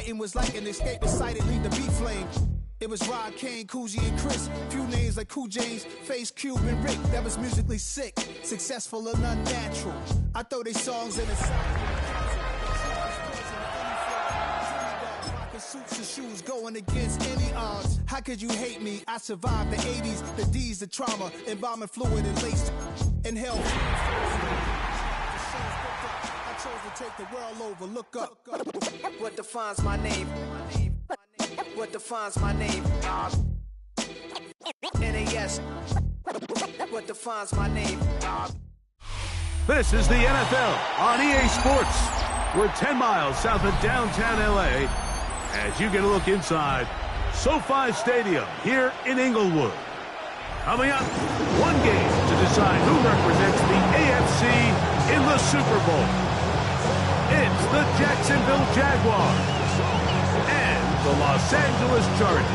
Fighting was like an escape decidedly the beat flame. It was Rod, Kane, Coogee, and Chris. Few names like Cool James, Face, Cube, and Rick. That was musically sick, successful and unnatural. I throw they songs in the suits and shoes going against any odds. How could you hate me? I survived the 80s, the D's, the trauma, embalming fluid and lace and hell. I chose to take the world over. Look up. What defines my name? What defines my name? NAS. What defines my name? This is the NFL on EA Sports. We're 10 miles south of downtown LA as you get a look inside SoFi Stadium here in Inglewood. Coming up, one game to decide who represents the AFC in the Super Bowl. It's the Jacksonville Jaguars and the Los Angeles Chargers.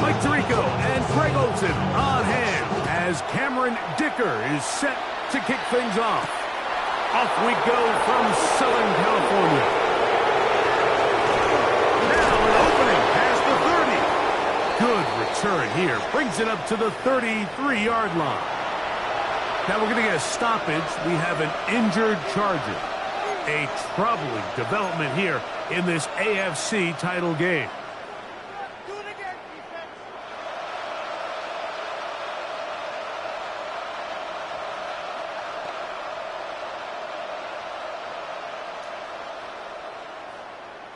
Mike Tirico and Greg Olsen on hand as Cameron Dicker is set to kick things off. Off we go from Southern California. Now an opening past the 30. Good return here. Brings it up to the 33-yard line. Now we're going to get a stoppage. We have an injured Charger. A troubling development here in this AFC title game.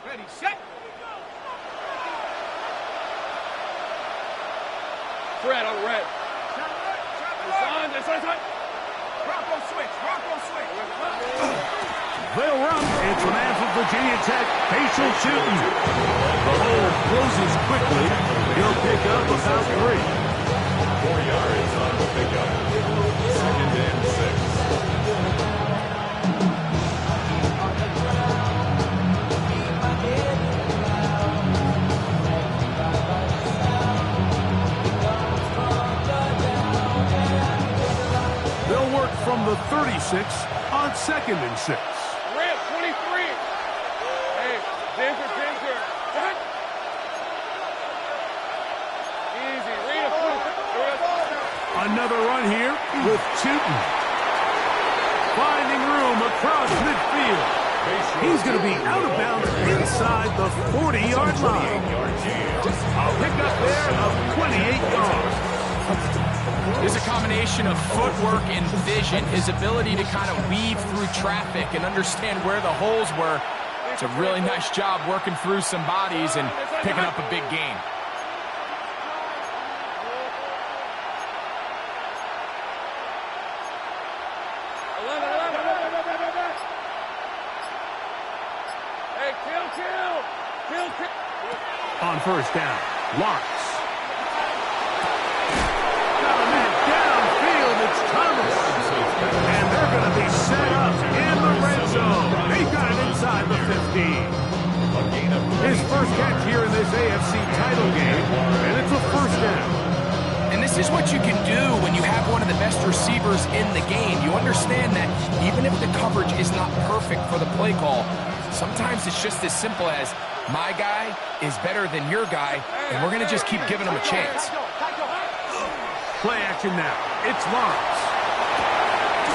Ready, set. Fred on red. It's on. Bronco switch. They'll run. It's a man from Virginia Tech, facial shooting. The hole closes quickly. He'll pick up about 3. 4 yards on the pickup. 2nd and 6. They'll work from the 36 on 2nd and 6. Red, 23. Hey, Denver. Easy. Read it. Another run here with Tootin. Finding room across midfield. He's going to be out of bounds inside the 40-yard line. A pickup there of 28 yards. There's a combination of footwork and vision, his ability to kind of weave through traffic and understand where the holes were. It's a really nice job working through some bodies and picking up a big gain. Hey, kill. On first down, Lawrence. Got a man downfield, it's Thomas. And they're going to be set up in the red zone. They got it inside the 15. His first catch here in this AFC title game, and it's a first down. And this is what you can do when you have one of the best receivers in the game. You understand that even if the coverage is not perfect for the play call, sometimes it's just as simple as my guy is better than your guy, and we're going to just keep giving him a chance. Play action now. It's Lawrence.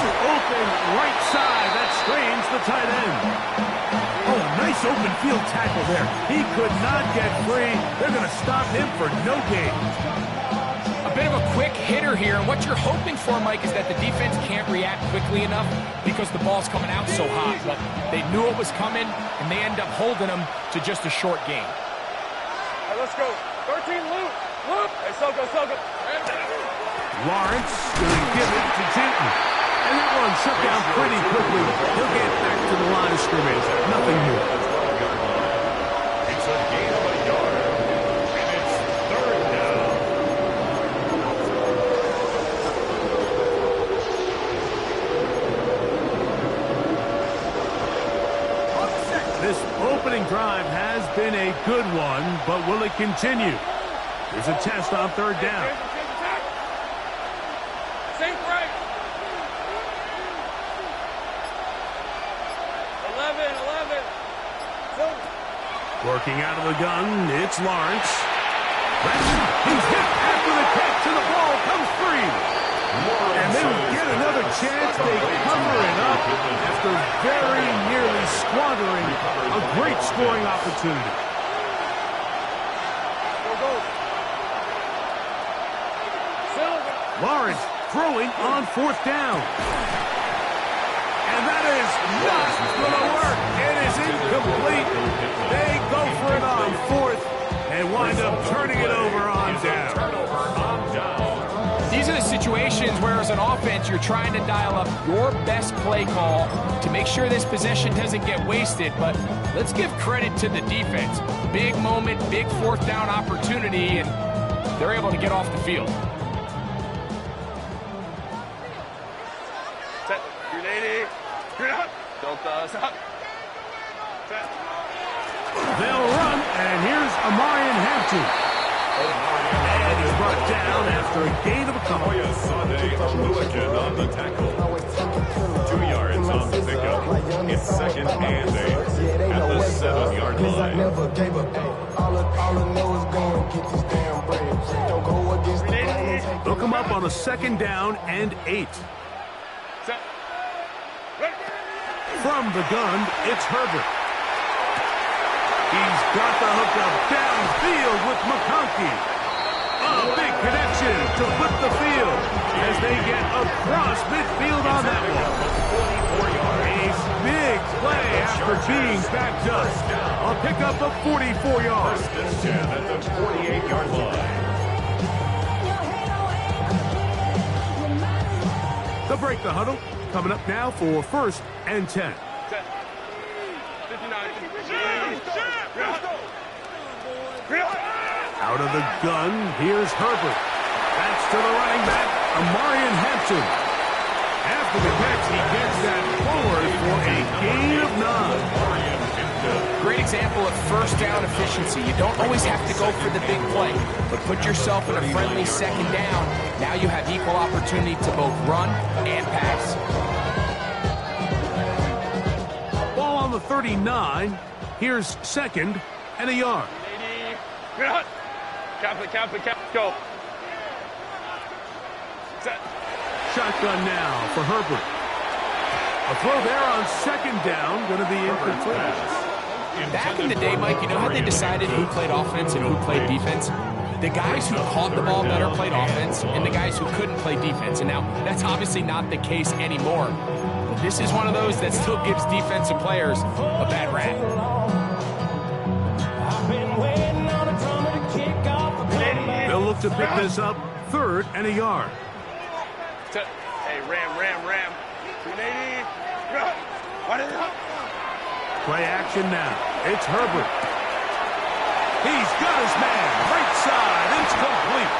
Open right side. That strains the tight end. Oh, nice open field tackle there. He could not get free. They're going to stop him for no gain. A bit of a quick hitter here, and what you're hoping for, Mike, is that the defense can't react quickly enough because the ball's coming out so hot. But they knew it was coming, and they end up holding them to just a short gain. All right, let's go. 13, loop. Hey, Soka. Lawrence going to give it to Tootin. And that one shut down pretty quickly. He'll get back to the line of scrimmage. Nothing more. It's a gain of a yard. And it's 3rd down. This opening drive has has been a good one, but will it continue? Here's a test on third down. Same right. 11. Working out of the gun, it's Lawrence. He's hit after the catch, and the ball comes free. And they get another chance. They cover it up after very nearly squandering a great scoring opportunity. Lawrence throwing on fourth down. And that is not going to work. It is incomplete. They go for it on fourth and wind up turning it over on down. These are the situations where, as an offense, you're trying to dial up your best play call to make sure this possession doesn't get wasted. But let's give credit to the defense. Big moment, big fourth down opportunity, and they're able to get off the field. Set. 380. Delta. Stop. Set. They'll run, and here's Amarian Hampton. And he's brought down after a gain of a couple. Oyasade Oluwakin on the tackle. 2 yards on the pickup. It's second and 8 at the 7-yard line. They'll come up on a second down and 8. Set. Ready. From the gun, it's Herbert. He's got the hookup downfield with McConkey. A big connection to flip the field as they get across midfield on that one. A big play after being backed up. A pickup of 44 yards. First and 10 at the 48-yard line. They'll break the huddle. Coming up now for first and 10. Set. 59. Out of the gun, here's Herbert. That's to the running back, Amarian Hampton. After the catch, he gets that forward for a gain of 9. Great example of first down efficiency. You don't always have to go for the big play, but put yourself in a friendly second down. Now you have equal opportunity to both run and pass. Ball on the 39. Here's second and a yard. 80. Cap it. Go. Set. Shotgun now for Herbert. A throw there on second down, going to be incomplete. Back in the day, Mike, you know how they decided who played offense and who played defense? The guys who caught the ball better played offense, and the guys who couldn't play defense. And now, that's obviously not the case anymore. But this is one of those that still gives defensive players a bad rap. They'll look to pick this up, third and a yard. Set. Hey, ram. 380. What is it? Play action now. It's Herbert. He's got his man. Right side. It's complete.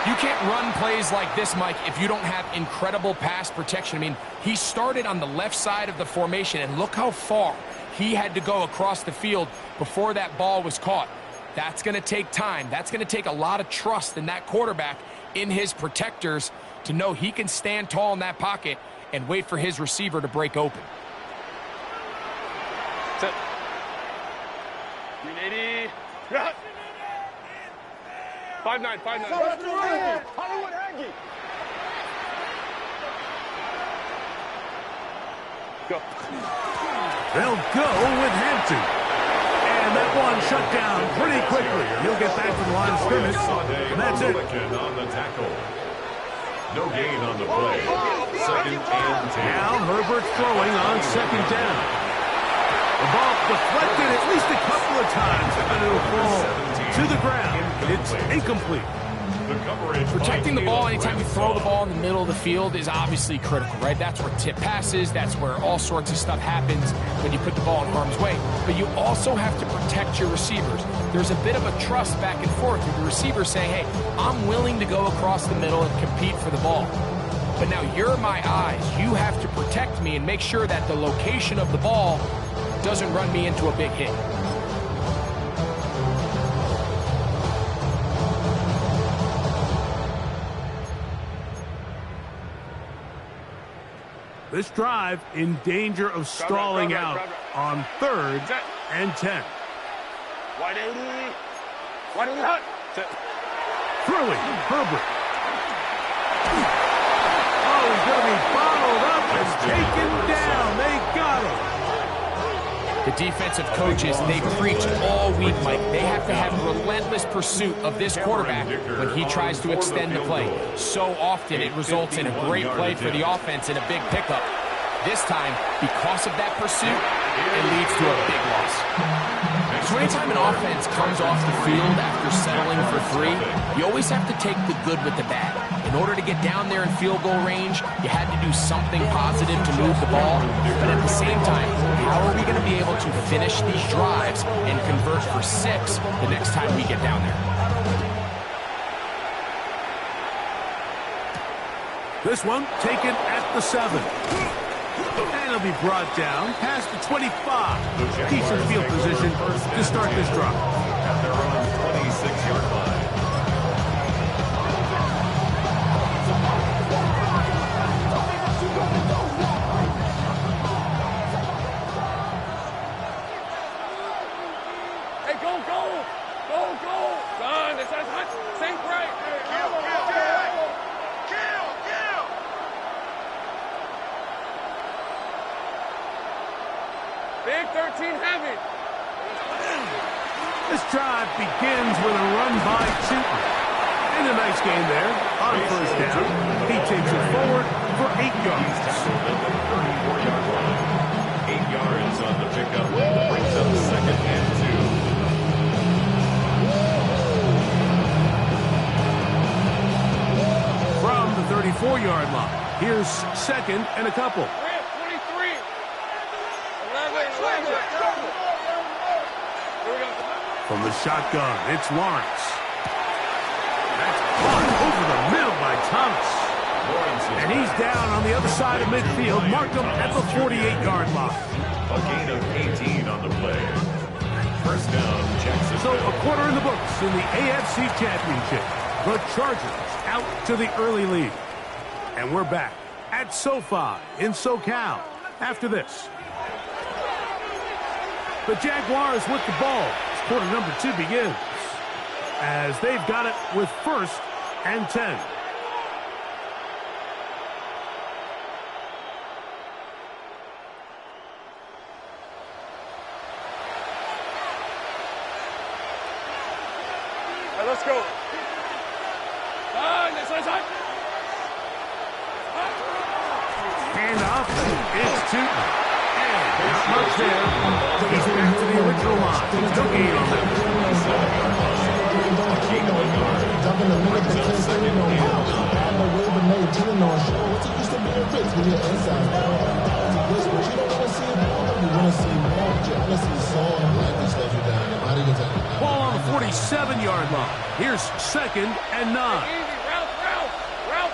You can't run plays like this, Mike, if you don't have incredible pass protection. I mean, he started on the left side of the formation, and look how far he had to go across the field before that ball was caught. That's going to take time. That's going to take a lot of trust in that quarterback, in his protectors, to know he can stand tall in that pocket and wait for his receiver to break open. Set. 380. 5-9. Hollywood Aggie. Go. They'll go with Hampton. And that one shut down pretty quickly. He'll get back to the line of scrimmage, and that's it. On the tackle. No gain on the play. Second and 10. Now Herbert throwing on second down. The ball deflected at least a couple of times, and it'll fall to the ground. It's incomplete. The coverage. Protecting the ball anytime you throw the ball in the middle of the field is obviously critical, right? That's where tip passes, that's where all sorts of stuff happens when you put the ball in harm's way. But you also have to protect your receivers. There's a bit of a trust back and forth with the receiver saying, hey, I'm willing to go across the middle and compete for the ball. But now you're my eyes. You have to protect me and make sure that the location of the ball doesn't run me into a big hit. This drive in danger of stalling out on 3rd and 10. 180 hut. Throwing, Herbert. Oh, he's going to be bottled up and taken down. They got him. The defensive coaches, they preach all week, Mike. They have to have relentless pursuit of this quarterback when he tries to extend the play. So often it results in a great play for the offense and a big pickup. This time, because of that pursuit, it leads to a big loss. So anytime an offense comes off the field after settling for 3, you always have to take the good with the bad. In order to get down there in field goal range, you had to do something positive to move the ball. But at the same time, how are we going to be able to finish these drives and convert for 6 the next time we get down there? This one taken at the 7. And it'll be brought down past the 25. Decent field position to start this drive. At their own 26-yard line. Hey, go. Son, this is hot. Sink right. Kill. Big 13 heavy. This drive begins with a run by Chilton. And a nice gain there on 1st down. He takes it forward for 8 yards. Tackled at the 34-yard line. 8 yards on the pickup. Brings up 2nd and 2. From the 34-yard line, here's 2nd and a couple. 23. 11. From the shotgun, it's Lawrence. That's caught over the middle by Thomas. And he's down on the other side of midfield. Mark him at the 48-yard line. A gain of 18 on the play. 1st down, Jackson. So a quarter in the books in the AFC Championship. The Chargers out to the early lead. And we're back at SoFi in SoCal after this. The Jaguars with the ball. Quarter number 2 begins as they've got it with 1st and 10. Hey, let's go. This is hot. Handoff. It's Tootin. Not much there. He's back to the original line. No gain on that. Ball on the 47-yard line. Here's 2nd and 9. Route.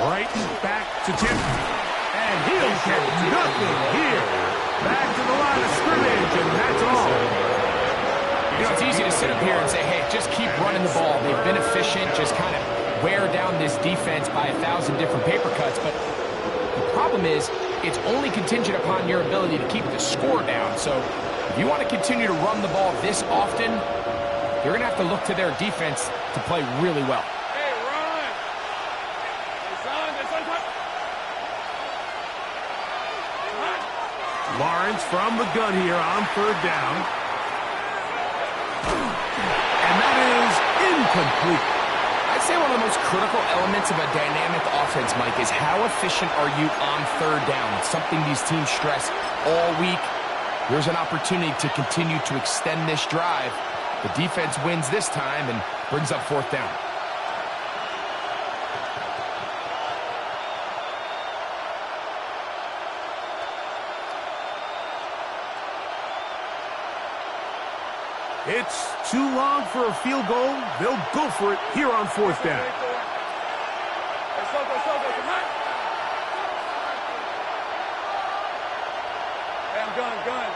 Right back to Tim. And he'll get nothing here. Back to the line of scrimmage, and that's all. You know, it's easy to sit up here and say, hey, just keep running the ball. They've been efficient, just kind of wear down this defense by 1,000 different paper cuts. But the problem is, it's only contingent upon your ability to keep the score down. So if you want to continue to run the ball this often, you're going to have to look to their defense to play really well. Hey, run. Lawrence from the gun here on 3rd down. And that is incomplete. I'd say one of the most critical elements of a dynamic offense, Mike, is how efficient are you on 3rd down? It's something these teams stress all week. There's an opportunity to continue to extend this drive. The defense wins this time and brings up 4th down. It's too long for a field goal. They'll go for it here on 4th down. Gun.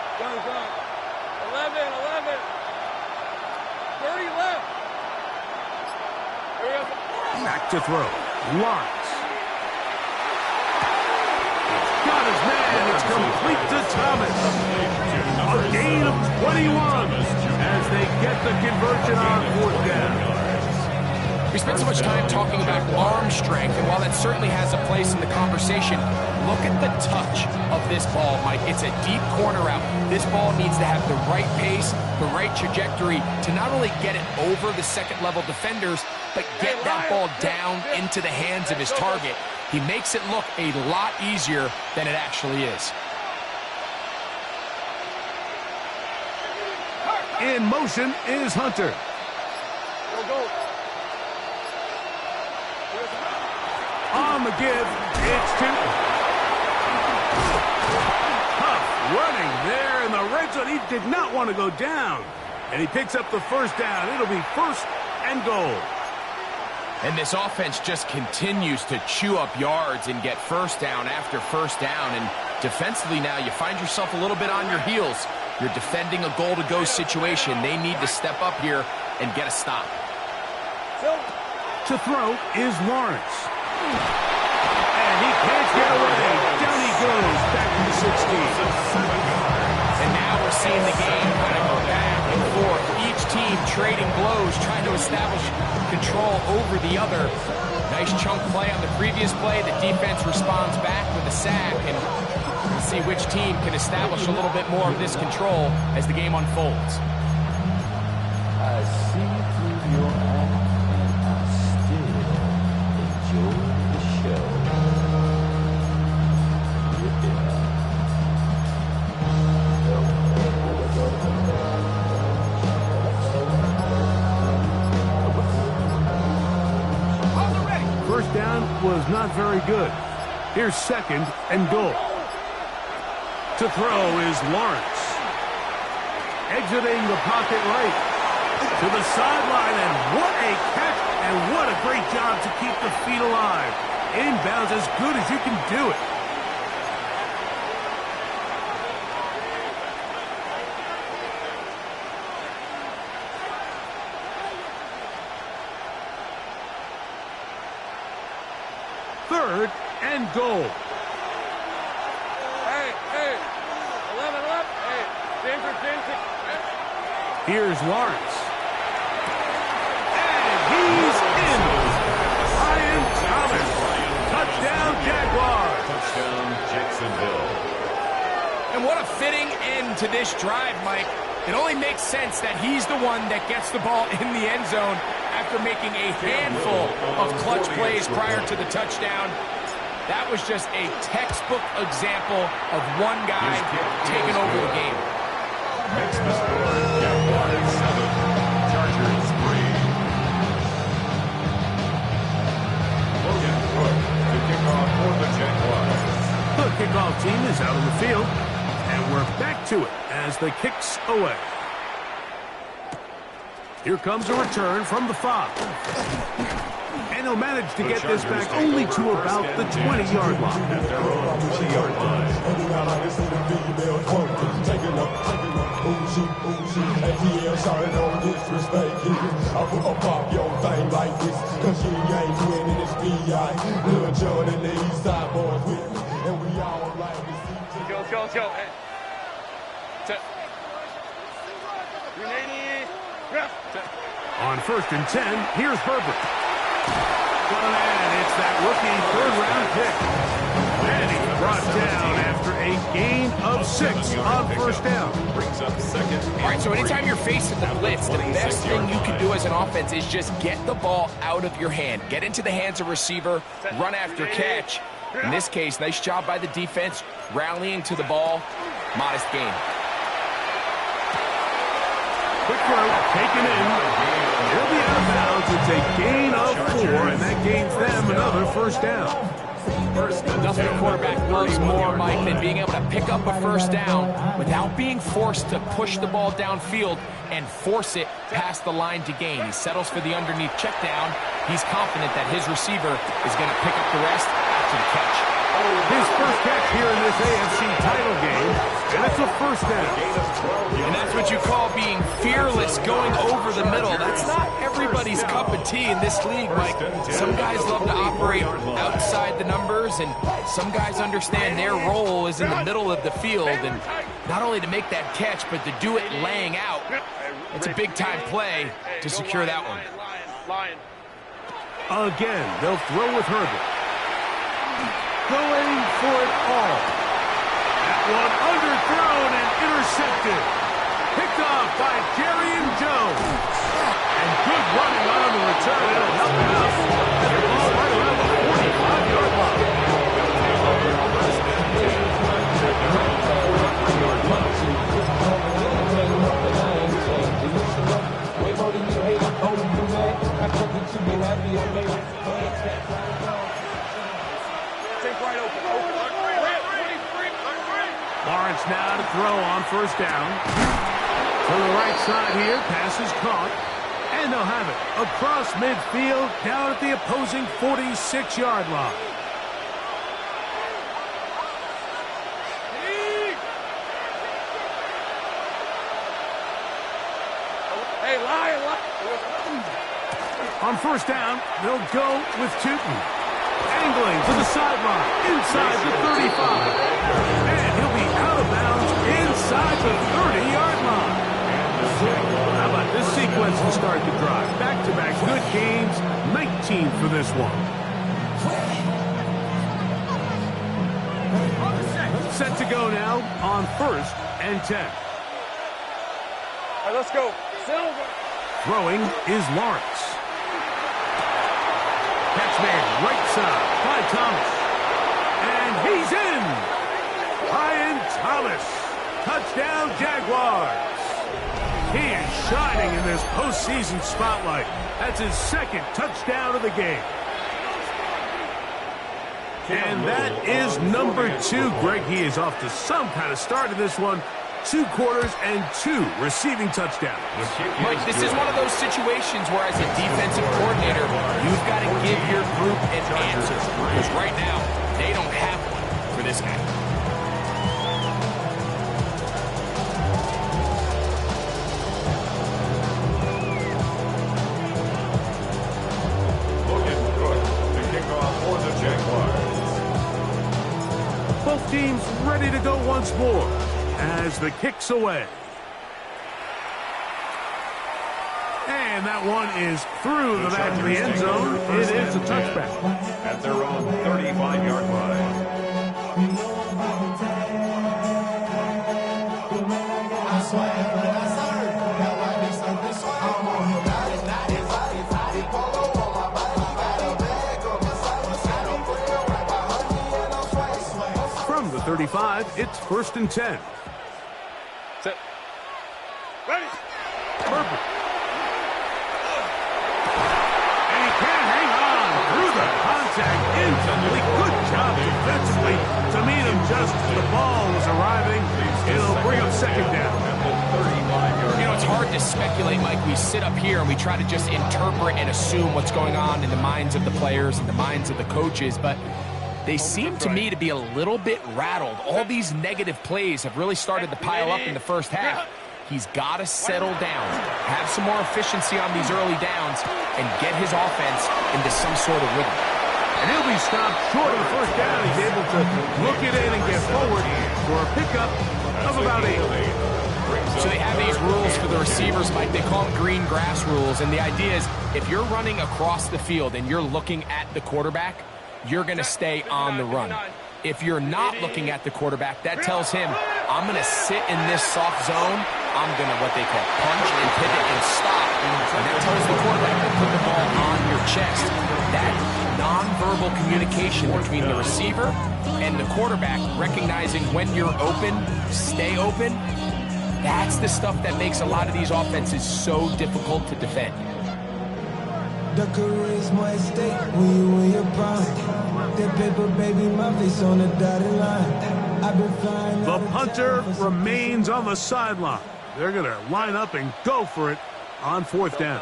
11. 30 left. Back to throw. Lawrence. got his man. It's complete to Thomas. A gain of 21 as they get the conversion on 4th down. We spent so much time talking about arm strength, and while that certainly has a place in the conversation, look at the touch of this ball, Mike. It's a deep corner route. This ball needs to have the right pace, the right trajectory to not only get it over the second-level defenders, but get that ball down into the hands of his target. He makes it look a lot easier than it actually is. In motion is Hunter. On the give, it's Huff running there in the red zone. He did not want to go down. And he picks up the first down. It'll be 1st and goal. And this offense just continues to chew up yards and get first down after first down. And defensively now, you find yourself a little bit on your heels. You're defending a goal-to-go situation. They need to step up here and get a stop. To throw is Lawrence. And he can't get away. Down he goes, back to the 16. And now we're seeing the game kind of go back and forth. Each team trading blows, trying to establish control over the other. Nice chunk play on the previous play. The defense responds back with a sack, and we'll see which team can establish a little bit more of this control as the game unfolds. I see through your eyes, I still enjoy the show. First down was not very good. Here's 2nd and goal. To throw is Lawrence. Exiting the pocket right. To the sideline, and what a catch, and what a great job to keep the feet alive. Inbounds as good as you can do it. Third and goal. Hey, 11 up. Hey, James. Here's Lawrence. And he's in. Ryan Thomas. Touchdown, Jaguars. Touchdown, Jacksonville. And what a fitting end to this drive, Mike. It only makes sense that he's the one that gets the ball in the end zone after making a handful of clutch plays prior to the touchdown. That was just a textbook example of one guy taking over the game. Makes the score Jaguars 7, Chargers 3. Logan Cook to kick off for the Jaguars. The kickoff team is out on the field, and we're back to it as the kick's away. Here comes a return from the 5. And he'll manage to get this back only to about the 20-yard line. At their own 20-yard line. Let's go. Hey. On 1st and 10, here's Herbert. And it's that rookie 3rd-round pick. And he's brought down after a gain of 6 on 1st down. Brings up 2nd. All right, so anytime you're facing the blitz, the best thing you can do as an offense is just get the ball out of your hand. Get into the hands of receiver, run after catch. In this case, nice job by the defense, rallying to the ball. Modest gain. Quick throw, taken in. He'll be out of bounds. It's a gain of 4, and that gains them another 1st down. Nothing a quarterback loves more, Mike, than being able to pick up a 1st down without being forced to push the ball downfield and force it past the line to gain. He settles for the underneath check down. He's confident that his receiver is going to pick up the rest to the catch. His first catch here in this AFC title game, and it's a first down. And that's what you call being fearless, going over the middle. That's not everybody's cup of tea in this league, Mike. Some guys love to operate outside the numbers, and some guys understand their role is in the middle of the field, and not only to make that catch, but to do it laying out. It's a big-time play to secure that one. Again, they'll throw with Herbert. Going for it all. That one underthrown and intercepted. Picked off by Jerry Jones. And good running on the return. It'll help him out. They're all right around the 45-yard line. Lawrence now to throw on first down. To the right side here, pass is caught. And they'll have it across midfield, down at the opposing 46-yard line. Hey, Lion. On first down, they'll go with Tootin. Angling to the sideline, inside the 35. And he'll be out of bounds inside the 30-yard line. How about this sequence to start the drive? Back-to-back good games, 19 for this one. Set to go now on first and 10. All right, let's go. Silver. Throwing is Lawrence. Catch man, right side, by Thomas. And he's in! Brian Thomas. Touchdown, Jaguars. He is shining in this postseason spotlight. That's his second touchdown of the game. And that is number 2. Greg, he is off to some kind of start in this one. 2 quarters and 2 receiving touchdowns. Mike, this is one of those situations where as a defensive coordinator, you've got to give your group an answer. Because right now, they don't have one for this guy. Logan Cook to kick off for the Jaguars. Both teams ready to go once more as the kick's away. And that one is through the back of the end zone. It is a touchback. At their own 35-yard line. From the 35, it's first and 10. Set. Ready. Perfect. And he can't hang on through the contact instantly. Good job defensively to meet him just as the ball was arriving. It'll bring up second down. You know, it's hard to speculate, Mike. We sit up here and we try to just interpret and assume what's going on in the minds of the players and the minds of the coaches, but they seem to me to be a little bit rattled. All these negative plays have really started to pile up in the first half. He's got to settle down, have some more efficiency on these early downs, and get his offense into some sort of rhythm. And he'll be stopped short of the first down. He's able to look it in and get forward for a pickup of about 8. So they have these rules for the receivers, Mike. They call them green grass rules, and the idea is if you're running across the field and you're looking at the quarterback, you're going to stay on the run. If you're not looking at the quarterback, that tells him, I'm going to sit in this soft zone. I'm going to, what they call, punch and pivot and stop. And that tells the quarterback to put the ball on your chest. That nonverbal communication between the receiver and the quarterback, recognizing when you're open, stay open, that's the stuff that makes a lot of these offenses so difficult to defend. The career's more at stake when you in your prime. That paper, baby, my face on the dotted line. I've been flying. The punter remains on the sideline. They're going to line up and go for it on fourth down.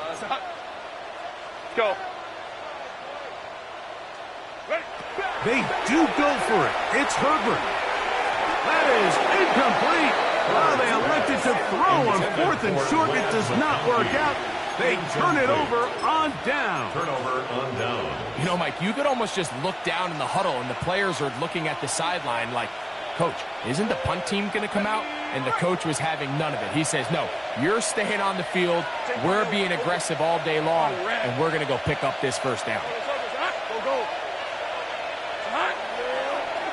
Go. They do go for it. It's Herbert. That is incomplete. Well, they elected to throw on 4th and short. It does not work out. They turn it over on down. Turnover on down. You know, Mike, you could almost just look down in the huddle, and the players are looking at the sideline like, Coach, isn't the punt team going to come out? And the coach was having none of it. He says, no, you're staying on the field. We're being aggressive all day long, and we're going to go pick up this first down.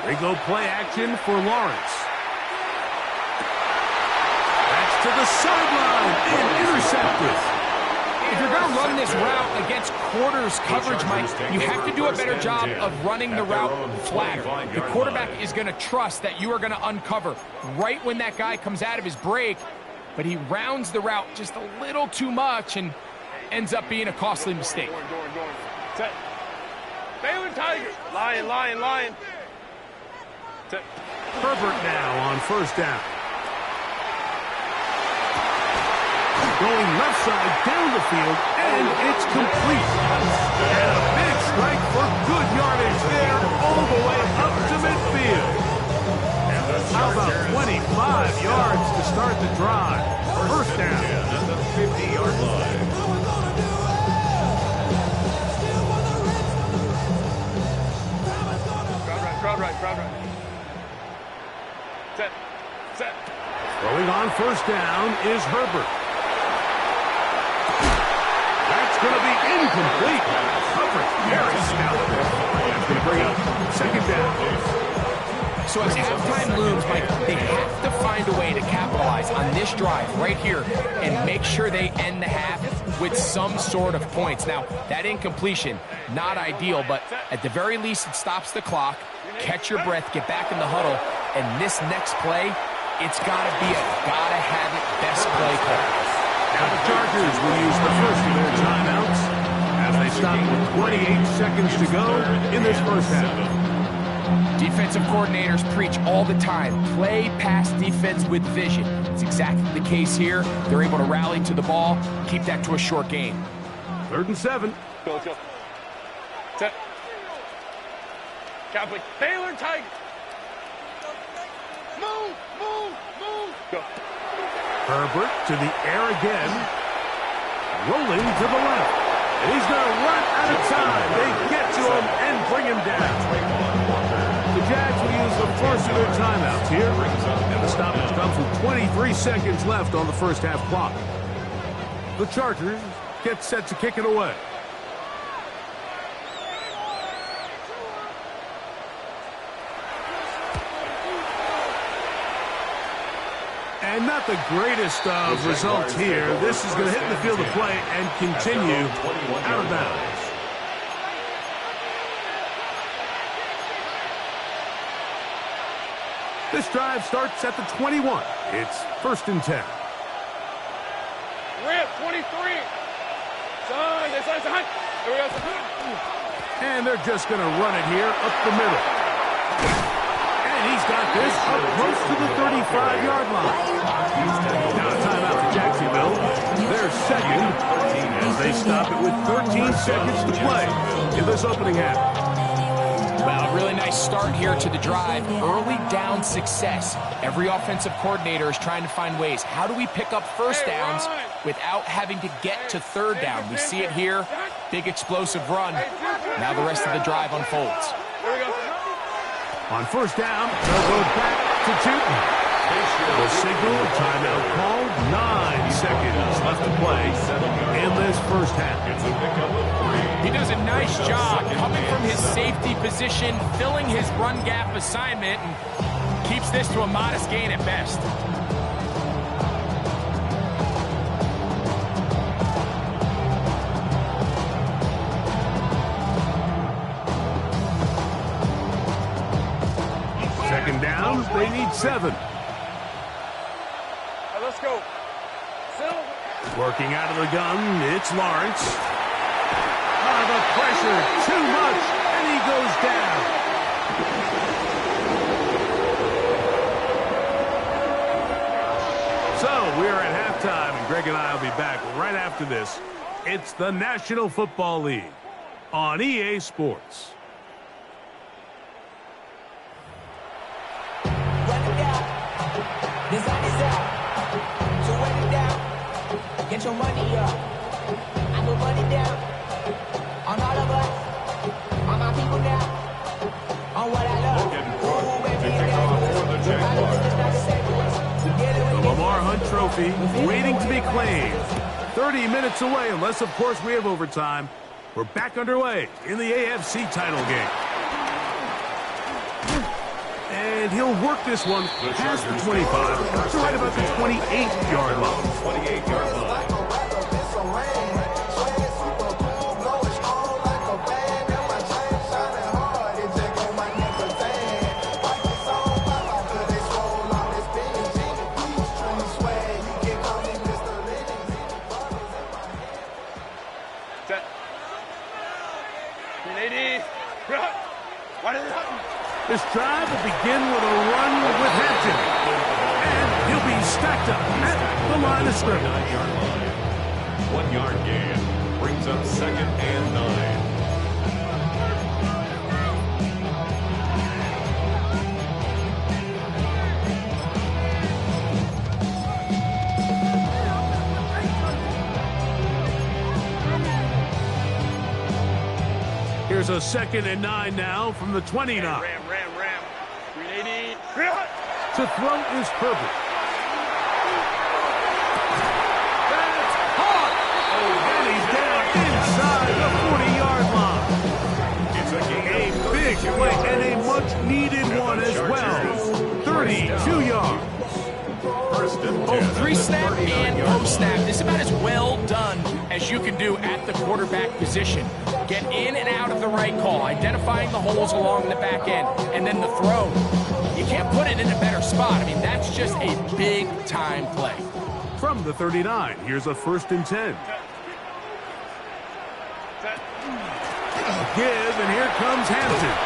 They go play action for Lawrence. That's to the sideline and intercepted. If you're going to run this route against quarters coverage, Mike, you have to do a better job of running the route flatter. The quarterback is going to trust that you are going to uncover right when that guy comes out of his break, but he rounds the route just a little too much and ends up being a costly mistake. Set. Baylor Tigers. Lion. Set. Herbert now on first down. Going left side down the field, and it's complete. And a big strike for good yardage there all the way up to midfield. How about 25 yards to start the drive? First down. At the 50-yard line. Crowd right. Set. Throwing on first down is Herbert. That's going to be incomplete. Coverage very stout. That's going to bring up second down. So as halftime looms, Mike, they have to find a way to capitalize on this drive right here and make sure they end the half with some sort of points. Now, that incompletion, not ideal, but at the very least, it stops the clock. Catch your breath, get back in the huddle, and this next play, it's got to be a gotta-have-it best play call. Now the Chargers will use the first of their timeouts as they stop with 28 seconds to go in this first half. Defensive coordinators preach all the time, play pass defense with vision. It's exactly the case here. They're able to rally to the ball, keep that to a short game. 3rd and 7. Go. Set. Cowboy. Baylor Tigers. Move. Go. Herbert to the air again. Rolling to the left. And he's going to run out of time. They get to him and bring him down. The Jags will use the first of their timeouts here. And the stoppage comes with 23 seconds left on the first half clock. The Chargers get set to kick it away. And not the greatest of results here. This is going to hit the field of play and continue out of bounds. This drive starts at the 21. It's 1st and 10. Rip, 23. Son. There we go. And they're just going to run it here up the middle. And he's got this up close to the 35-yard line. Now a timeout for Jacksonville. They're second as they stop it with 13 seconds to play in this opening half. Well, a really nice start here to the drive. Early down success. Every offensive coordinator is trying to find ways. How do we pick up first downs without having to get to third down? We see it here. Big explosive run. Now the rest of the drive unfolds. There we go. On first down, they'll go back to Tootin. The signal, timeout called. 9 seconds left to play in this first half. He does a nice job coming from his safety position, filling his run gap assignment, and keeps this to a modest gain at best. Second down, they need 7. Let's go. Working out of the gun, it's Lawrence. The pressure, too much, and he goes down. So we're at halftime, and Greg and I will be back right after this. It's the National Football League on EA Sports. get your money up. I put money down on all of us, on my people now, on what I love. Ooh, baby, to kick off for the Jaguars. The Lamar Hunt Trophy waiting to be claimed. 30 minutes away, unless, of course, we have overtime. We're back underway in the AFC title game. And he'll work this one past the 25 to right about the 28-yard line. 28-yard line. This drive will begin with a run with Hampton. And he'll be stacked up at the line of scrimmage. 9-yard line. 1 yard gain brings up 2nd and 9. Here's a 2nd and 9 now from the 29. Ram. 380. To throw is Herbert. That's hard. And he's down inside the 40-yard line. It's a A big play and a much-needed one as well. 32 yards. Both pre-snap and post-snap. This is about as well done as you can do at the quarterback position. Get in and out of the right call, identifying the holes along the back end, and then the throw. You can't put it in a better spot. I mean, that's just a big-time play. From the 39, here's a 1st and 10. Give, and here comes Hampton.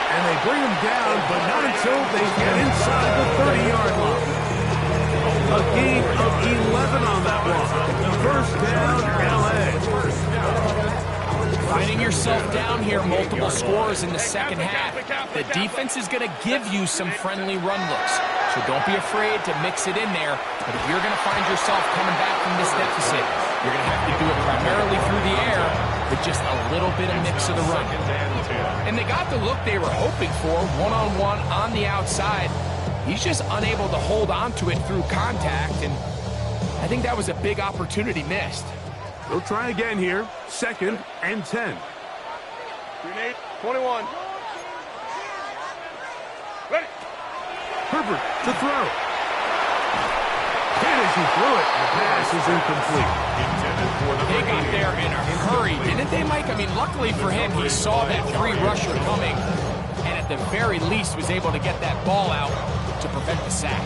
And they bring him down, but not until they get inside the 30-yard line. A gain of 11 on that one. 1st down, L.A. Finding yourself down here, multiple scores in the second half. The defense is going to give you some friendly run looks. So don't be afraid to mix it in there. But if you're going to find yourself coming back from this deficit, you're going to have to do it primarily through the air with just a little bit of mix of the run. And they got the look they were hoping for, one-on-one on the outside. He's just unable to hold on to it through contact, and I think that was a big opportunity missed. They'll try again here. 2nd and 10. 21. Ready. Herbert to throw. And as he threw it, the pass is incomplete. They got there in a hurry, didn't they, Mike? I mean, luckily for him, he saw that free rusher coming, and at the very least was able to get that ball out to prevent the sack.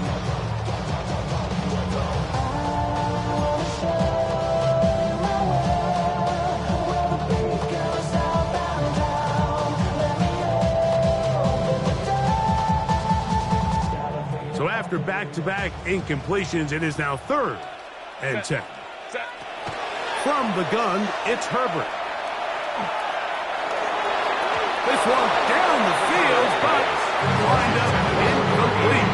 So after back-to-back incompletions, it is now 3rd and 10. From the gun, it's Herbert. This one down the field, but lined up incomplete.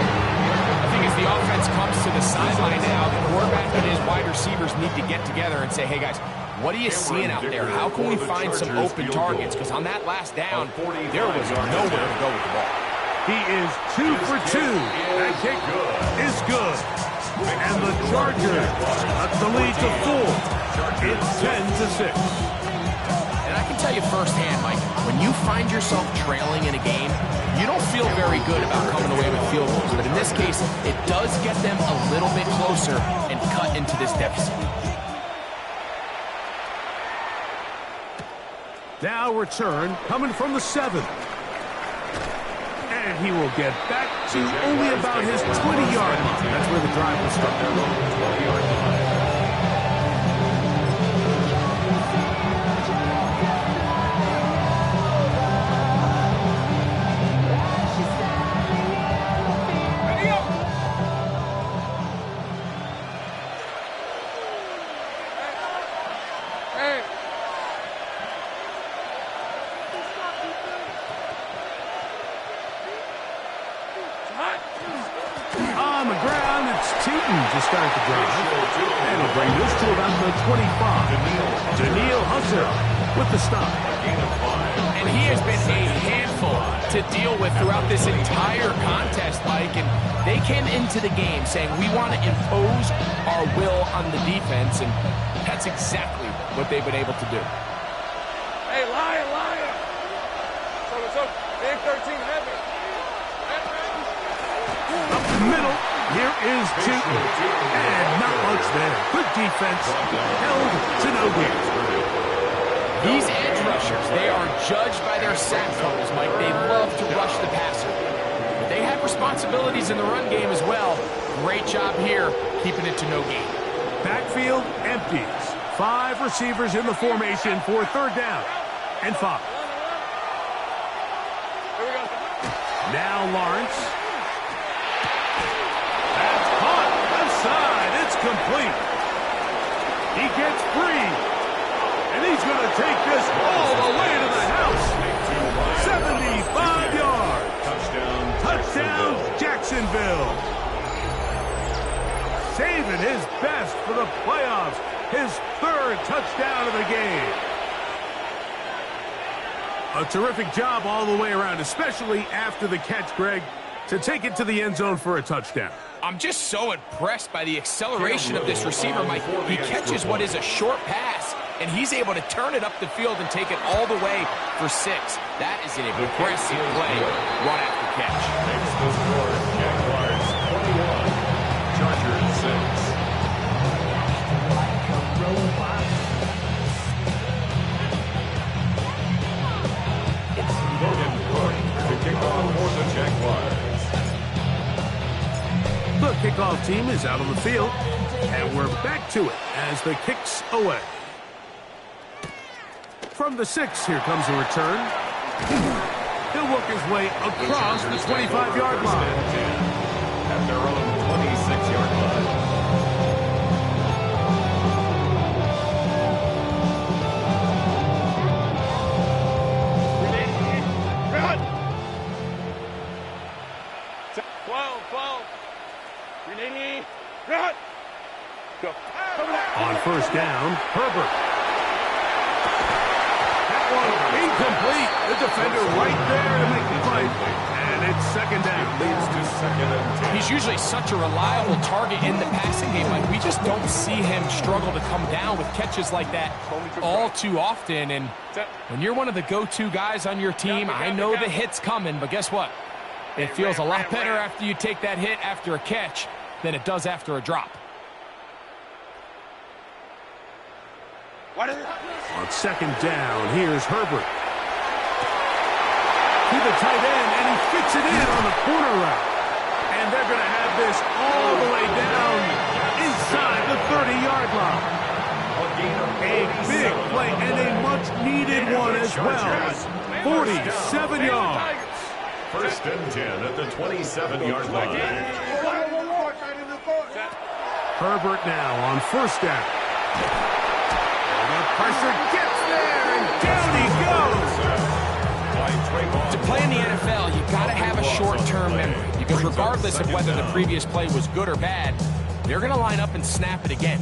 I think as the offense comes to the sideline now, the quarterback and his wide receivers need to get together and say, hey, guys, what are you seeing out there? How can we find some open targets? Because on that last down, there was nowhere to go with the ball. He is 2 for 2. That kick is good. And the Chargers cut the lead to 4. It's 10-6. And I can tell you firsthand, Mike, when you find yourself trailing in a game, you don't feel very good about coming away with field goals. But in this case, it does get them a little bit closer and cut into this deficit. Now return coming from the 7th. And he will get back to only about his 20-yard line. That's where the drive will start. 20-yard line. On the ground, it's Teton to start the drive. And he'll bring this to a on the 25. Daniil Hunter with the stop. And he has been a handful to deal with throughout this entire contest, Mike. And they came into the game saying, we want to impose our will on the defense. And that's exactly what they've been able to do. Hey, lion. So, big 13 heavy. Up the middle, here is Chooton. And not much there. Good defense, held to no gain. These edge rushers, they are judged by their sack totals, Mike. They love to rush the passer. But they have responsibilities in the run game as well. Great job here, keeping it to no gain. Backfield empties. 5 receivers in the formation for third down and 5. Now Lawrence. That's caught. Left side. It's complete. He gets free. And he's going to take this all the way to the house. 75 yards. Touchdown, Jacksonville. Saving his best for the playoffs. His 3rd touchdown of the game. A terrific job all the way around, especially after the catch, Greg, to take it to the end zone for a touchdown. I'm just so impressed by the acceleration of this receiver, Mike. He catches what is a short pass, and he's able to turn it up the field and take it all the way for 6. That is an impressive play run after catch. Makes the score, Jaguars 21, Chargers 6. Logan Cook to kick off for the Jaguars. The kickoff team is out on the field, and we're back to it as the kick's away. From the 6, here comes a return. He'll work his way across the 25-yard line. At their own 26-yard line. On first down, Herbert. That one incomplete. The defender right there to make the play. And it's second down. Leads to 2nd and 10. He's usually such a reliable target in the passing game. Like, we just don't see him struggle to come down with catches like that all too often. And when you're one of the go-to guys on your team, I know the hit's coming, but guess what? It feels a lot better after you take that hit after a catch than it does after a drop. On second down, here's Herbert. To the tight end, and he fits it in on the corner route. And they're going to have this all the way down inside the 30-yard line. A big play and a much-needed one as well. 47 yards. First and 10 at the 27-yard line. Herbert now on first down. The pressure gets there, and down he goes. To play in the NFL, you've got to have a short-term memory, because regardless of whether the previous play was good or bad, they're going to line up and snap it again.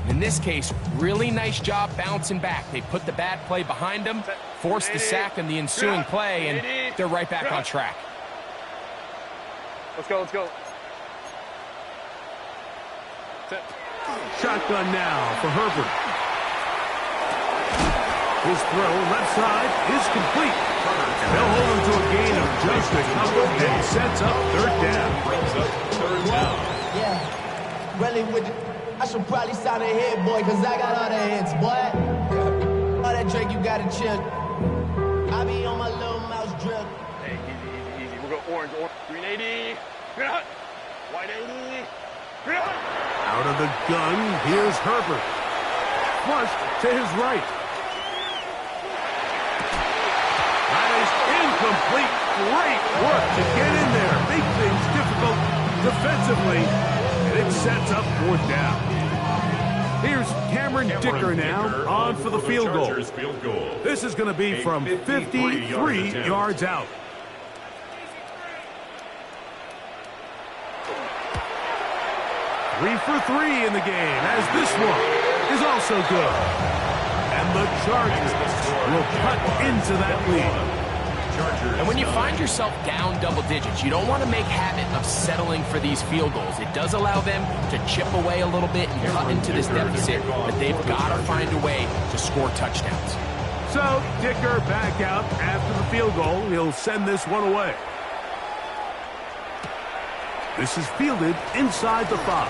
In this case, really nice job bouncing back. They put the bad play behind them, forced the sack in the ensuing play, and they're right back on track. Let's go. Shotgun now for Herbert. His throw left side is complete. They'll hold him to a gain of just a couple and sets up third down. Brings up third down. Yeah, really I should probably sign a hit, boy, because I got all the hits, boy. All that drink, you got to chill. I be on my little mouse drill. Hey, easy. We'll go orange. Green 80. White 80. Out of the gun, here's Herbert. Flushed to his right. That is incomplete. Great work to get in there. Make things difficult defensively. And it sets up fourth down. Here's Cameron Dicker now on for the field goal. This is going to be from 53 yards out. Three for three in the game as this one is also good. And the Chargers will cut into that lead. And when you find yourself down double digits, you don't want to make habit of settling for these field goals. It does allow them to chip away a little bit and cut into this deficit, but they've got to find a way to score touchdowns. So, Dicker back out after the field goal. He'll send this one away. This is fielded inside the 5.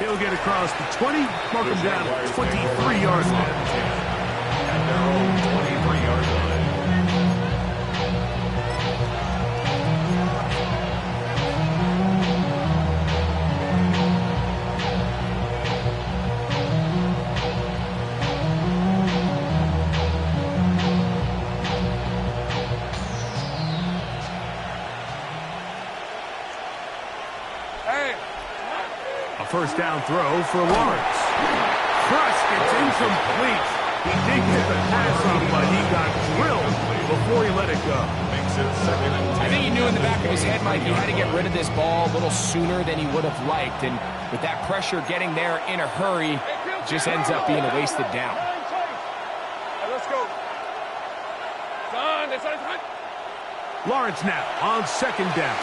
He'll get across the 20, mark him down at 23-yard line. At their own 23-yard line. A first down throw for Lawrence. Crushed, it's incomplete. He did get the pass on, but he got drilled before he let it go. Makes it second and 10. I think he knew in the back of his head, Mike, he had to get rid of this ball a little sooner than he would have liked. And with that pressure getting there in a hurry, it just ends up being a wasted down. Let's go. Lawrence now on second down.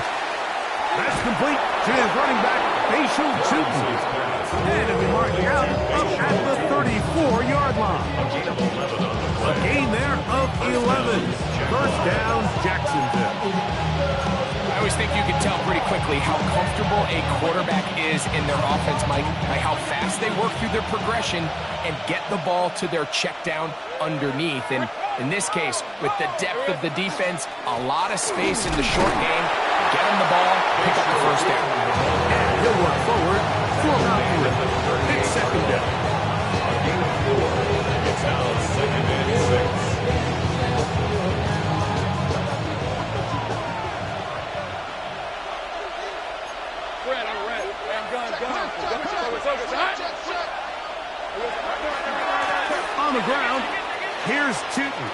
That's complete to his running back, Bashal Tutin. And it'll be marked out up at the 34-yard line. A gain there of 11. First down, Jacksonville. I always think you can tell pretty quickly how comfortable a quarterback is in their offense, Mike, by how fast they work through their progression and get the ball to their check down underneath. And in this case, with the depth of the defense, a lot of space in the short game, get him the ball, pick up the first down. And he'll work forward for about 3. It's second down. On gain of 4, it's now second and 6. On the ground, here's Tutin.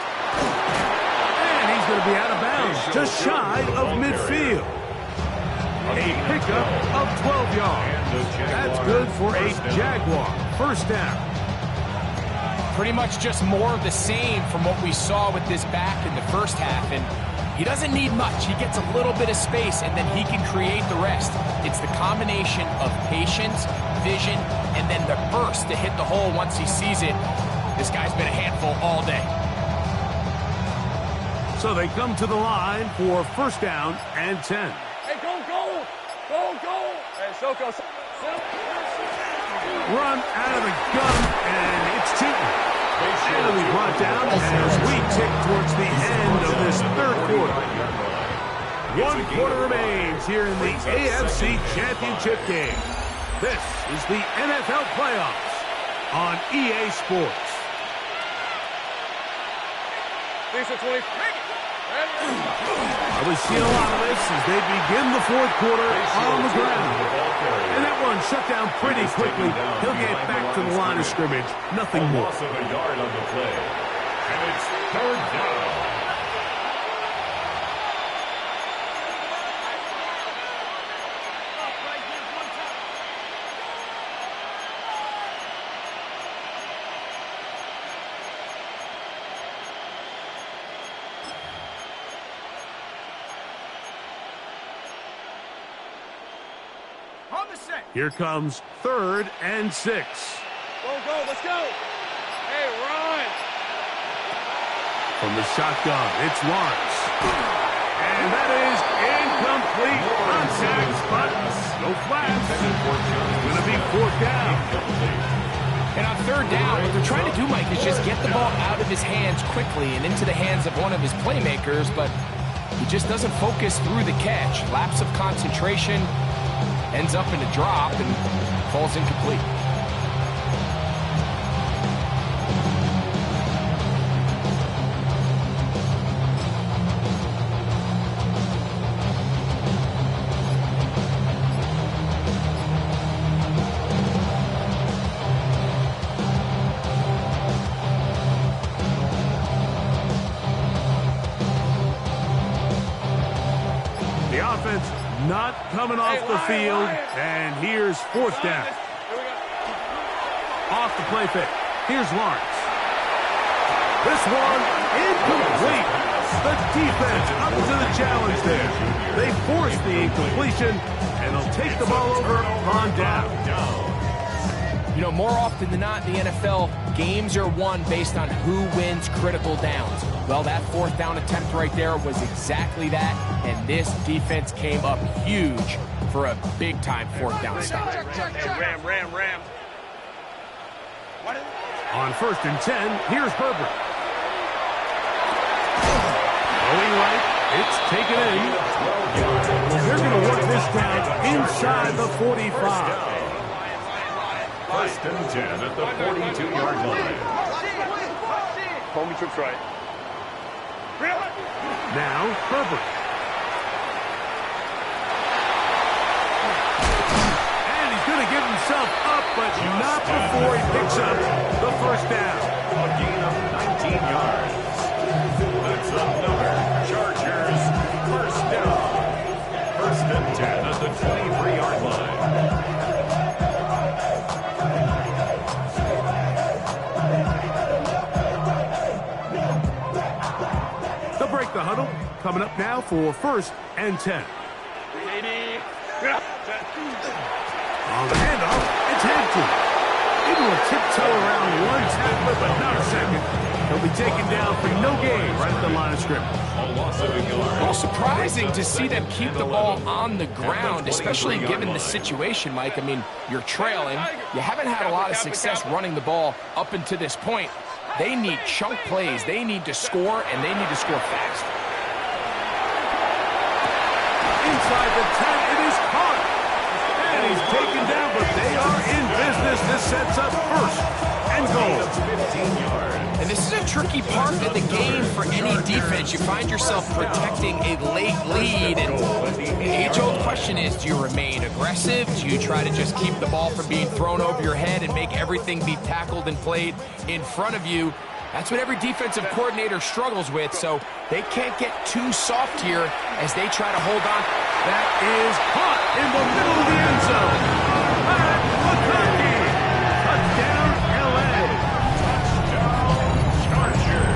And he's going to be out of bounds, just shy of midfield. A pickup of 12 yards. That's good for a Jaguar. First down. Pretty much just more of the same from what we saw with this back in the first half. And he doesn't need much. He gets a little bit of space, and then he can create the rest. It's the combination of patience, vision, and then the burst to hit the hole once he sees it. This guy's been a handful all day. So they come to the line for first down and 10. Hey, go, go! Go, go! Hey, Soko. Run out of the gun, and it's Tutin. And he'll be brought down as we tick towards the end of this third quarter. 1 quarter remains here in the AFC Championship game. This is the NFL Playoffs on EA Sports. I was seeing a lot of this as they begin the fourth quarter on the ground. And that one shut down pretty quickly. He'll get back to the line of scrimmage. Nothing more. Loss of a yard on the play. And it's third down. Here comes 3rd and 6. Go, go, let's go. Hey, run. From the shotgun, it's Lawrence. And that is incomplete. Contact, but no flags. It's going to be 4th down. And on 3rd down, what they're trying to do, Mike, is just get the ball out of his hands quickly and into the hands of one of his playmakers, but he just doesn't focus through the catch. Lapse of concentration, ends up in a drop and falls incomplete. The offense not coming off the field, and here's 4th down. Off the play fake. Here's Lawrence. This one incomplete. The defense up to the challenge there. They force the incompletion, and they'll take the ball over on down. You know, more often than not in the NFL, games are won based on who wins critical downs. Well, that fourth down attempt right there was exactly that, and this defense came up huge for a big-time fourth down stop. Ram. On 1st and 10, here's Herbert. Going right, it's taken in. They're going to work this down inside the 45. 1st and 10 at the 42-yard line. Homie trips right. Now, Herbert. And he's going to give himself up, but not before he picks up the first down. A gain of 19 yards. That's another Chargers first down. 1st and 10 at the 23-yard line. They'll break the huddle. Coming up now for 1st and 10. 380. On the handoff, it's Hampton. Able to tiptoe around one tackler, but not a second. He'll be taken down for no gain right at the line of scrimmage. Well, surprising to see them keep the ball on the ground, especially given the situation, Mike. I mean, you're trailing. You haven't had a lot of success running the ball up until this point. They need chunk plays. They need to score, and they need to score fast. Inside the 10, it is caught. And he's taken down, but they are in business. This sets up 1st and goal. 15 yards. And this is a tricky part of the game for any defense. You find yourself protecting a late lead, and the age-old question is, do you remain aggressive? Do you try to just keep the ball from being thrown over your head and make everything be tackled and played in front of you? That's what every defensive coordinator struggles with, so they can't get too soft here as they try to hold on. That is caught in the middle of the end zone. Pat McConkey. Touchdown, L.A.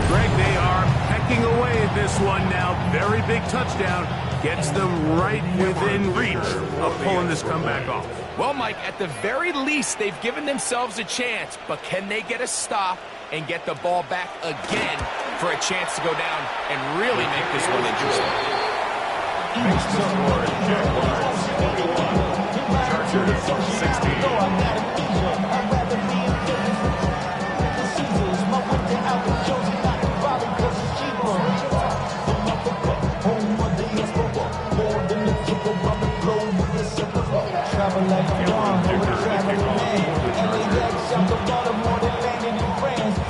Greg, they are pecking away at this one now. Very big touchdown. Gets them right within reach of pulling this comeback off. Well, Mike, at the very least, they've given themselves a chance, but can they get a stop and get the ball back again for a chance to go down and really make this one interesting? Makes the score, Jaguars 21, Chargers 16.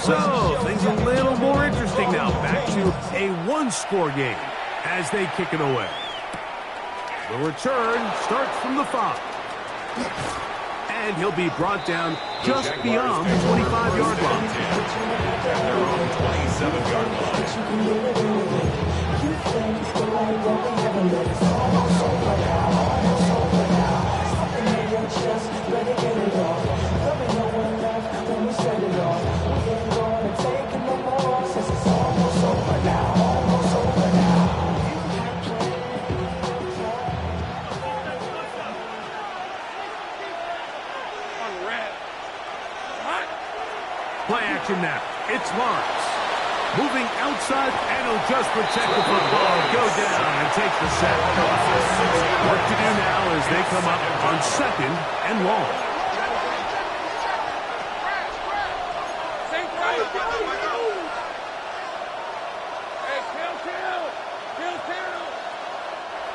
So, things a little more interesting now. Back to a one-score game as they kick it away. The return starts from the 5. And he'll be brought down just beyond the 25-yard line. At their own 27-yard Play action now. It's Lawrence. Moving outside, and he'll just protect the football, go down, and take the sack. Work to do now as they come up on 2nd and long.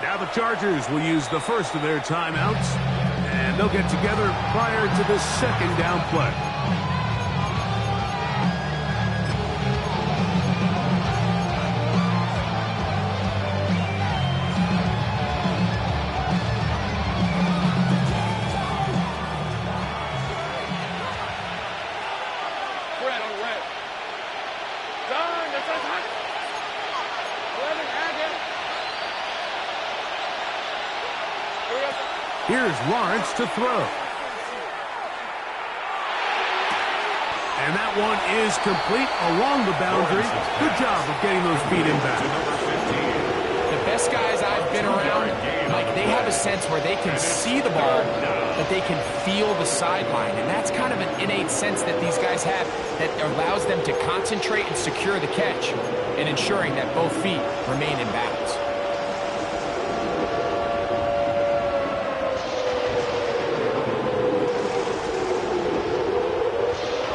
Now the Chargers will use the first of their timeouts, and they'll get together prior to the 2nd down play. Here's Lawrence to throw. And that one is complete along the boundary. Good job of getting those feet in back. The best guys I've been around, Mike, they have a sense where they can see the ball, but they can feel the sideline. And that's kind of an innate sense that these guys have that allows them to concentrate and secure the catch and ensuring that both feet remain in balance.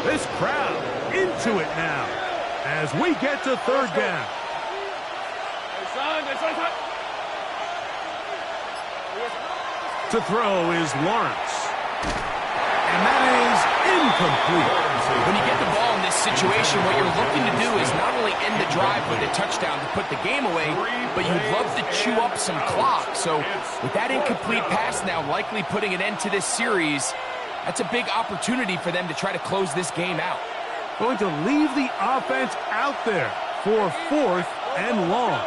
This crowd into it now as we get to third down. To throw is Lawrence. And that is incomplete. When you get the ball in this situation, what you're looking to do is not only end the drive with a touchdown to put the game away, but you'd love to chew up some clock. So with that incomplete pass now likely putting an end to this series, that's a big opportunity for them to try to close this game out. Going to leave the offense out there for 4th and long.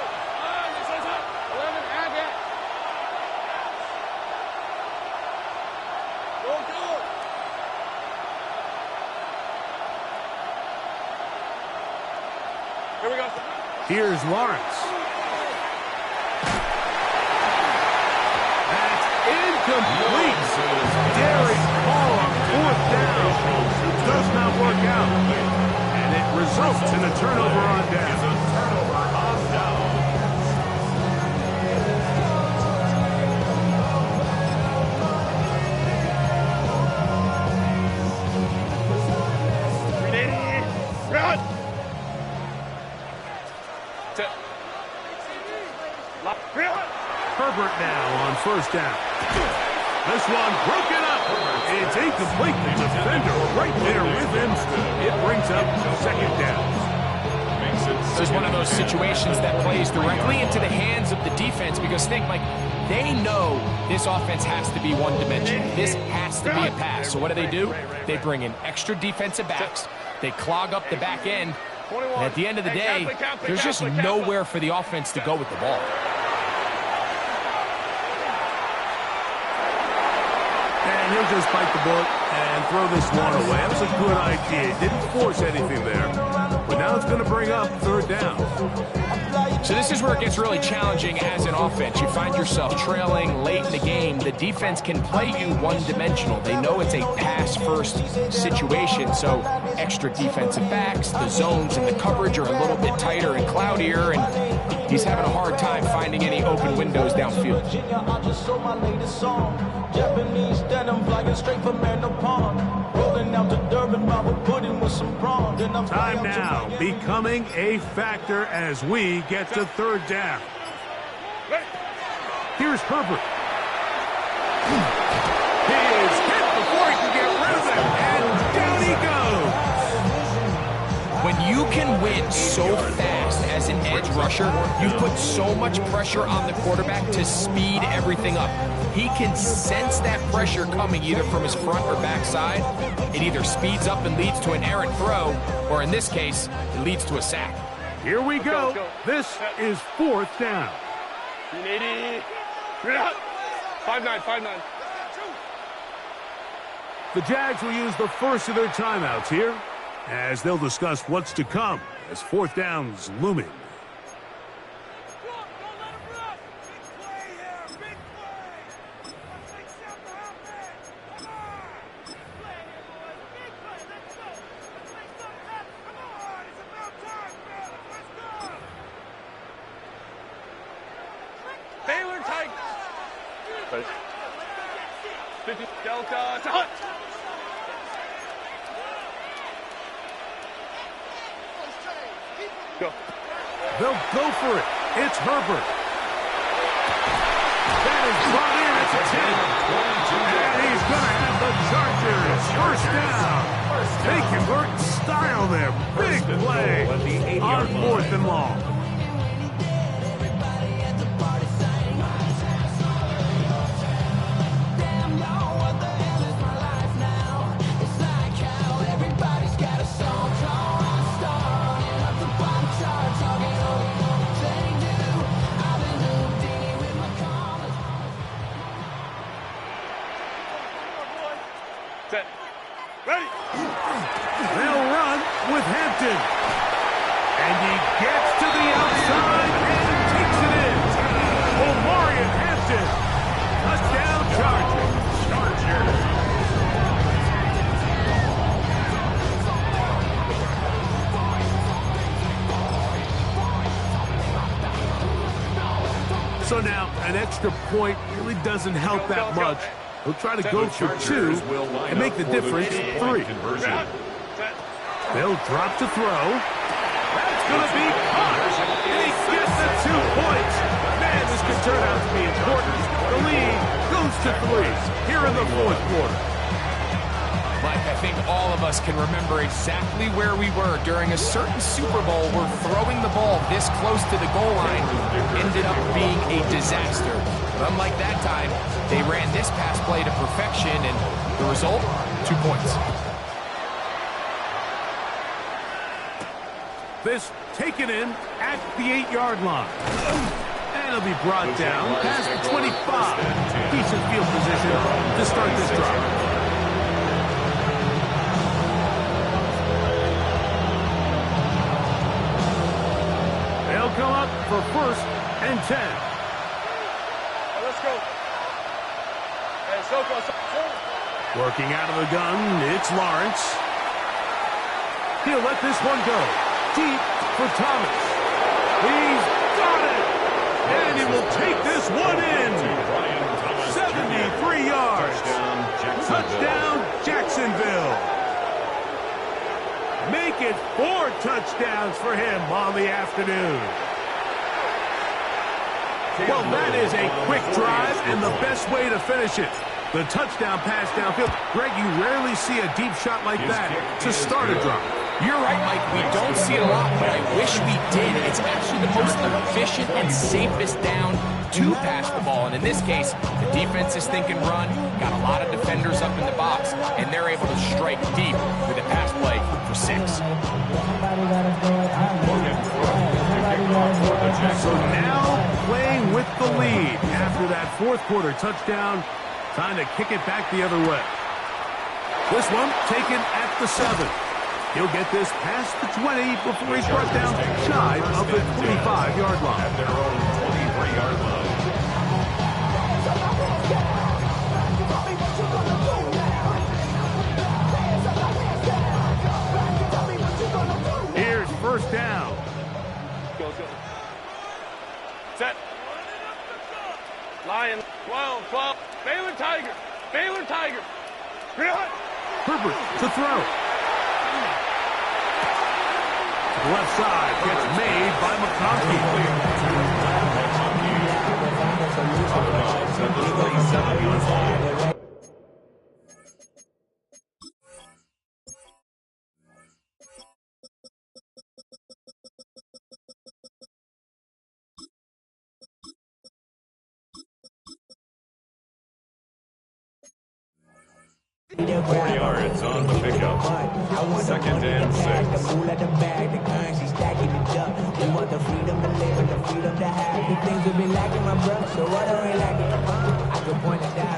Here we go. Here's Lawrence. That's incomplete. Derek Hall on 4th down. It does not work out. And it results in a turnover on down. Herbert now on 1st down. This one broken up. It's incomplete. The defender right there with him. It brings up 2nd down. This is one of those situations that plays directly into the hands of the defense because think, like, they know this offense has to be one-dimensional. This has to be a pass. So what do? They bring in extra defensive backs. They clog up the back end. And at the end of the day, there's just nowhere for the offense to go with the ball. And he'll just bite the bullet and throw this one away. That was a good idea. He didn't force anything there. But now it's going to bring up 3rd down. So this is where it gets really challenging as an offense. You find yourself trailing late in the game. The defense can play you one-dimensional. They know it's a pass-first situation, so extra defensive backs, the zones and the coverage are a little bit tighter and cloudier, and he's having a hard time finding any open windows downfield. Japanese denim flying straight from Manor Pond. Rolling out to Durban, Bible pudding with some prawn. Time now becoming a factor as we get to 3rd down. Here's Herbert. He is hit before he can get rid of it, and down he goes. When you can win so fast as an edge rusher, you put so much pressure on the quarterback to speed everything up. He can sense that pressure coming either from his front or back side. It either speeds up and leads to an errant throw, or in this case, it leads to a sack. Here we go. This is 4th down. 380. 5-9. The Jags will use the first of their timeouts here as they'll discuss what's to come as 4th down's looming. Baylor Tigers. 50 Delta to Hunt. Go. They'll go for it. It's Herbert. That is brought in at the 10. And he's going to have the Chargers. 1st down. They convert style there. Big play on 4th and long. Set. Ready. They'll with Hampton. And he gets to the outside and takes it in. Omarion Hampton. Touchdown Chargers. So now, an extra point really doesn't help that much. He'll try to go for 2 and make the difference 3. They'll drop to throw. That's going to be caught. And he gets the 2 points. Man, this could turn out to be important. The lead goes to 3 here in the 4th quarter. Mike, I think all of us can remember exactly where we were during a certain Super Bowl where throwing the ball this close to the goal line ended up being a disaster. But unlike that time, they ran this pass play to perfection, and the result, 2 points. This taken in at the 8-yard line. And it'll be brought down past the 25. Decent field position to start this drive. Come up for 1st and 10. Let's go. Hey, so close. Working out of the gun, it's Lawrence. He'll let this one go. Deep for Thomas. He's got it. And he will take this one in. 73 yards. Touchdown, Jacksonville. Make it 4 touchdowns for him on the afternoon. Well, that is a quick drive and the best way to finish it. The touchdown pass downfield. Greg, you rarely see a deep shot like that to start a drive. You're right, Mike. We don't see it a lot, but I wish we did. It's actually the most efficient and safest down to pass the ball. And in this case, the defense is thinking run, got a lot of defenders up in the box, and they're able to strike deep with a pass play for 6. So now playing with the lead after that 4th quarter touchdown. Time to kick it back the other way. This one taken at the 7. He'll get this past the 20 before he's brought down shy of the 25-yard line. At their own 23-yard line. Here's 1st down. Go. Set. Lion. 12. Baylor Tiger. Herbert to throw. Left side gets made by McConkey. Four yards on the pickup. 2nd and 6.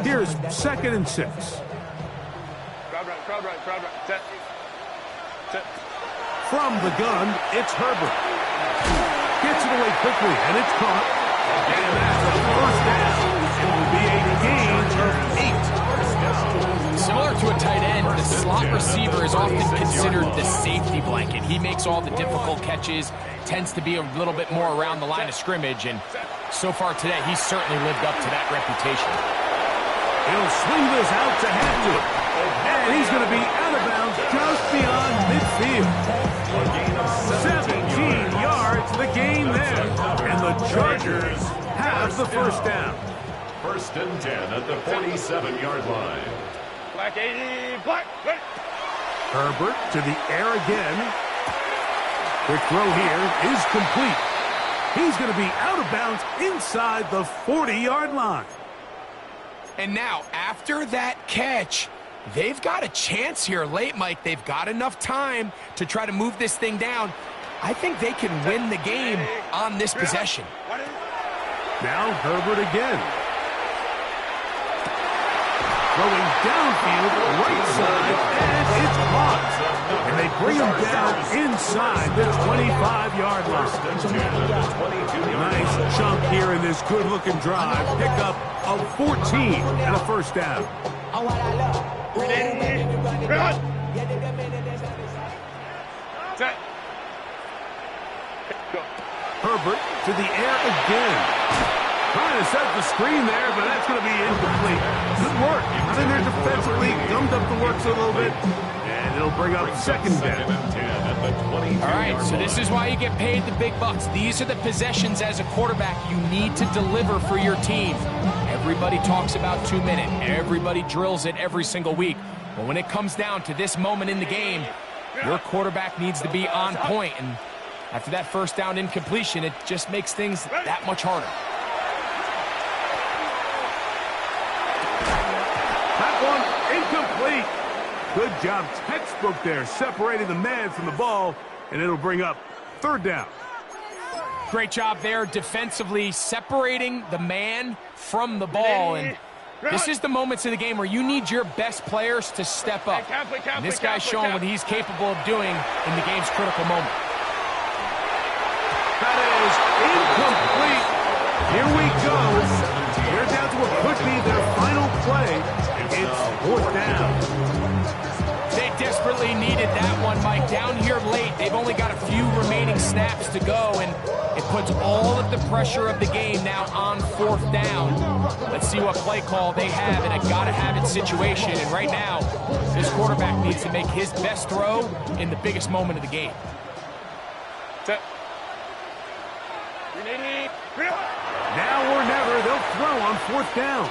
Here's 2nd and 6. Crowd right. Set. From the gun, it's Herbert. Gets it away quickly, and it's caught. And that's a 1st down. It will be a gain of 8. Similar to a tight end, the slot receiver is often considered the safety blanket. He makes all the difficult catches, tends to be a little bit more around the line of scrimmage, and so far today, he's certainly lived up to that reputation. He'll swing this out to Hampton, and he's going to be out of bounds just beyond midfield. 17 yards, the gain there, and the Chargers have the 1st down. 1st and 10 at the 47-yard line. Black 80, black. Ready. Herbert to the air again. Quick throw here is complete. He's going to be out of bounds inside the 40-yard line. And now, after that catch, they've got a chance here late, Mike. They've got enough time to try to move this thing down. I think they can win the game on this possession. Now Herbert again. Throwing downfield, right side, and it's caught. And they bring him down inside the 25-yard line. Nice chunk here in this good-looking drive. Pick up of 14 and a first down. Set. Go. Herbert to the air again. Trying to set the screen there, but that's going to be incomplete. Good work. I think they're defensively gummed up the works a little bit, and it'll bring up second down. All right, so this is why you get paid the big bucks. These are the possessions as a quarterback you need to deliver for your team. Everybody talks about 2 minute. Everybody drills it every single week. But when it comes down to this moment in the game, your quarterback needs to be on point. And after that first down incompletion, it just makes things that much harder. That one incomplete. Good job, textbook there, separating the man from the ball, and it'll bring up third down. Great job there defensively, separating the man from the ball. And this is the moments of the game where you need your best players to step up. And this guy's showing what he's capable of doing in the game's critical moment. That is incomplete. Here we go. They're down to what could be their final play. It's fourth down. They desperately needed that one, Mike. Down here late, they've only got a few remaining snaps to go, and it puts all of the pressure of the game now on fourth down. Let's see what play call they have in a gotta-have-it situation. And right now, this quarterback needs to make his best throw in the biggest moment of the game. Set. Now or never, they'll throw on fourth down.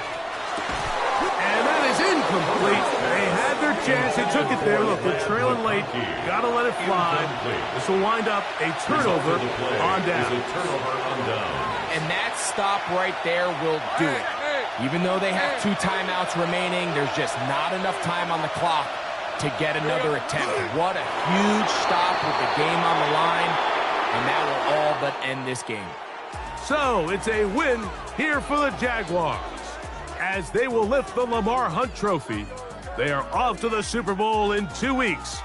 And that is incomplete. They had their chance. They took it there. Look, they're trailing late. Got to let it fly. This will wind up a turnover on down. And that stop right there will do it. Even though they have 2 timeouts remaining, there's just not enough time on the clock to get another attempt. What a huge stop with the game on the line. And that will all but end this game. So it's a win here for the Jaguars, as they will lift the Lamar Hunt Trophy. They are off to the Super Bowl in 2 weeks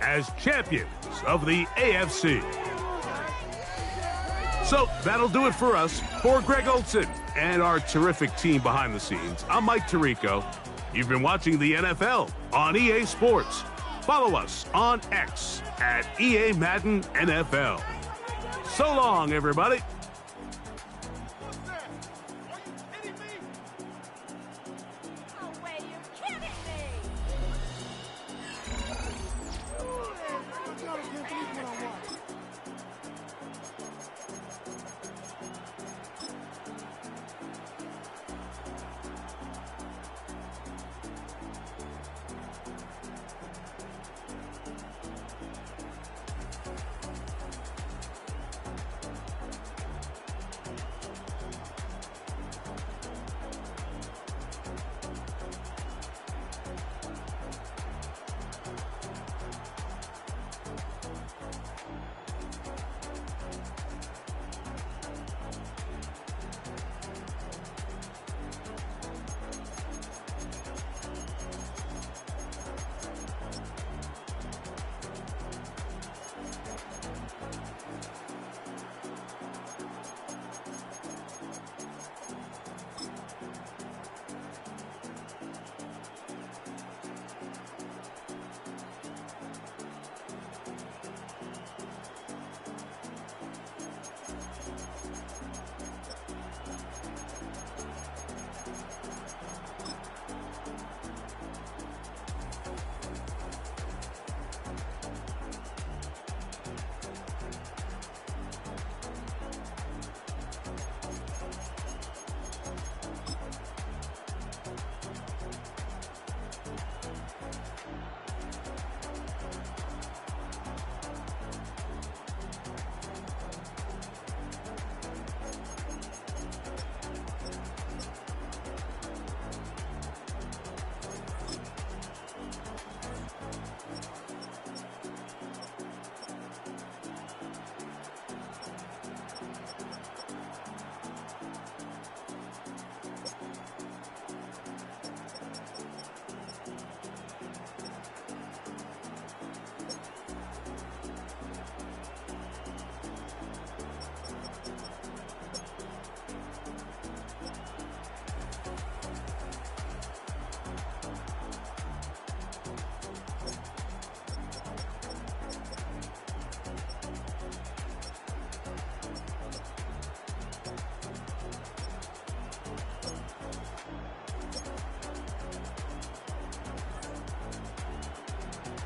as champions of the AFC. So that'll do it for us. For Greg Olsen and our terrific team behind the scenes, I'm Mike Tirico. You've been watching the NFL on EA Sports. Follow us on X at EA Madden NFL. So long, everybody.